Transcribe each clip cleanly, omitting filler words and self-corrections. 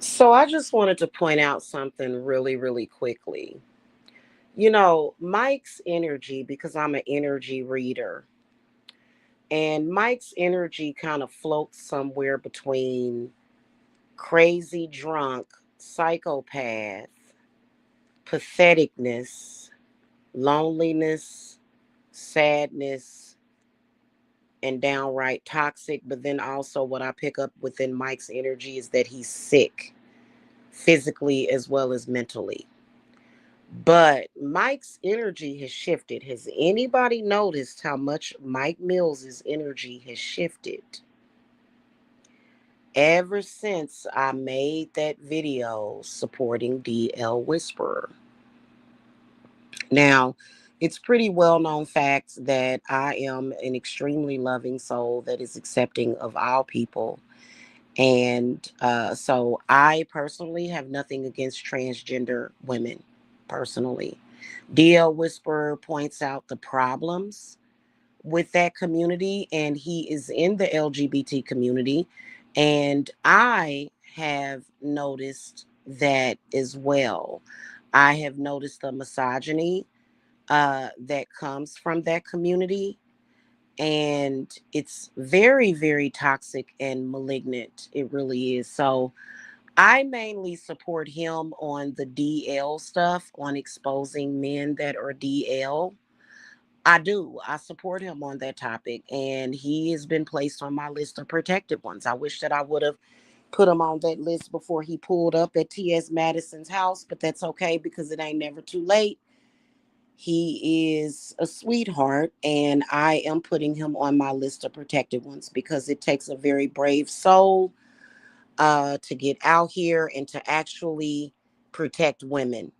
So I just wanted to point out something really, really quickly. Mike's energy, because I'm an energy reader, and Mike's energy kind of floats somewhere between crazy drunk, psychopath, patheticness, loneliness, sadness, and downright toxic. But then also, what I pick up within Mike's energy is that he's sick, physically as well as mentally. But Mike's energy has shifted. Has anybody noticed how much Mike Mills's energy has shifted ever since I made that video supporting DL Whisperer? Now, it's pretty well known fact that I am an extremely loving soul that is accepting of all people. And so I personally have nothing against transgender women, personally. DL Whisperer points out the problems with that community, and he is in the LGBT community. And I have noticed that as well. I have noticed the misogyny that comes from that community. And it's very, very toxic and malignant. It really is. So I mainly support him on the DL stuff, on exposing men that are DL. I do. I support him on that topic, and he has been placed on my list of protected ones. I wish that I would have put him on that list before he pulled up at T.S. Madison's house, but that's okay because it ain't never too late. He is a sweetheart, and I am putting him on my list of protected ones because it takes a very brave soul to get out here and to actually protect women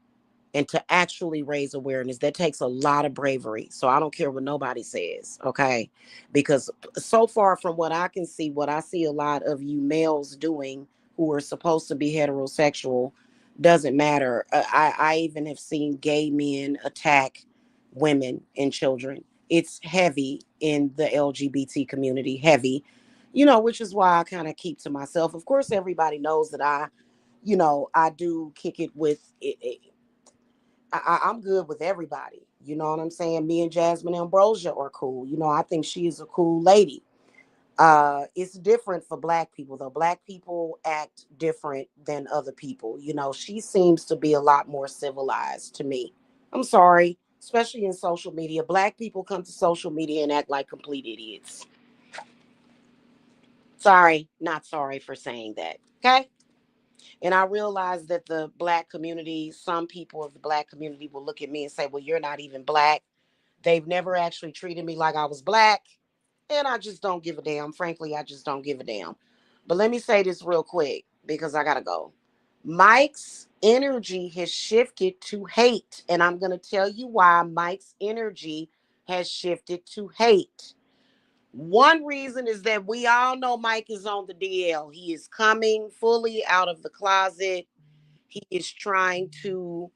and to actually raise awareness. That takes a lot of bravery. So I don't care what nobody says, okay? Because so far from what I can see, what I see a lot of you males doing who are supposed to be heterosexual doesn't matter. I even have seen gay men attack women and children. It's heavy in the LGBT community, heavy, which is why I kind of keep to myself. Of course, everybody knows that I do kick it with I'm good with everybody. You know what I'm saying? Me and Jasmine Ambrosia are cool. I think she is a cool lady. It's different for black people though. Black people act different than other people. She seems to be a lot more civilized to me. I'm sorry, especially in social media. Black people come to social media and act like complete idiots. Sorry, not sorry for saying that. Okay? And I realize that the black community, some people of the black community will look at me and say, well, you're not even black. They've never actually treated me like I was black. And I just don't give a damn. Frankly, I just don't give a damn. But let me say this real quick because I got to go. Mike's energy has shifted to hate. And I'm going to tell you why Mike's energy has shifted to hate. One reason is that we all know Mike is on the DL. He is coming fully out of the closet. He is trying to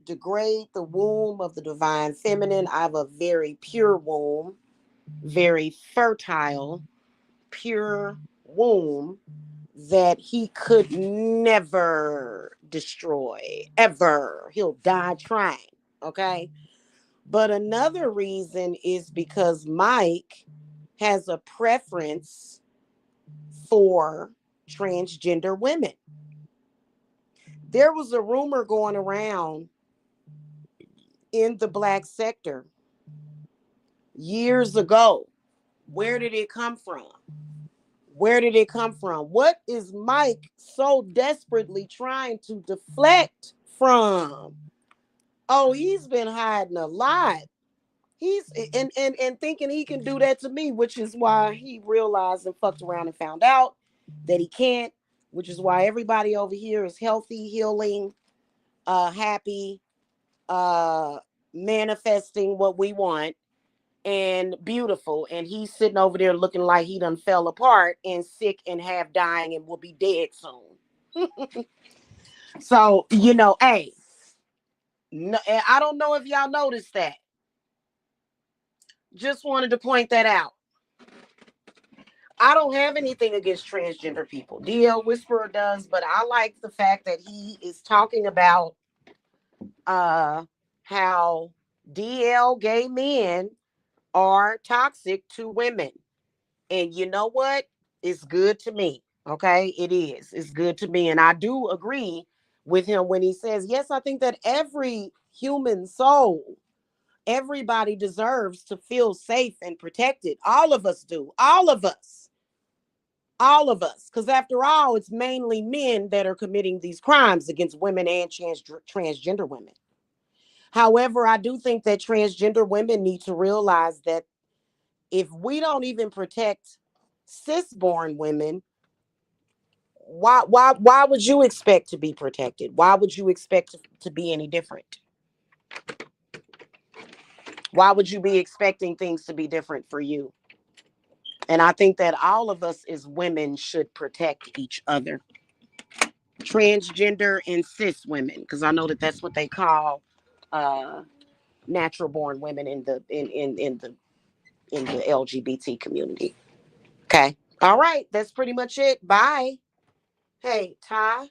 degrade the womb of the divine feminine. I have a very pure womb, very fertile, pure womb that he could never destroy, ever. He'll die trying. Okay. But another reason is because Mike has a preference for transgender women. There was a rumor going around in the black sector years ago. Where did it come from? Where did it come from? What is Mike so desperately trying to deflect from? Oh, he's been hiding a lot. He's and thinking he can do that to me, which is why he realized and fucked around and found out that he can't, which is why everybody over here is healthy, healing, happy, uh manifesting what we want and beautiful, and he's sitting over there looking like he done fell apart and sick and half dying and will be dead soon. So hey, no, I don't know if y'all noticed that. Just wanted to point that out. I don't have anything against transgender people. DL Whisperer does, but I like the fact that he is talking about uh how DL gay men are toxic to women. And you know what? It's good to me. Okay? It is. It's good to me. And I do agree with him when he says, yes, I think that every human soul, everybody deserves to feel safe and protected. All of us do. All of us. All of us. Because after all, it's mainly men that are committing these crimes against women and transgender women. However, I do think that transgender women need to realize that if we don't even protect cis-born women, why would you expect to be protected? Why would you expect to be any different? Why would you be expecting things to be different for you? And I think that all of us as women should protect each other, transgender and cis women, because I know that that's what they call uh, natural born women in the LGBT community. Okay. All right. That's pretty much it. Bye. Hey, Ty.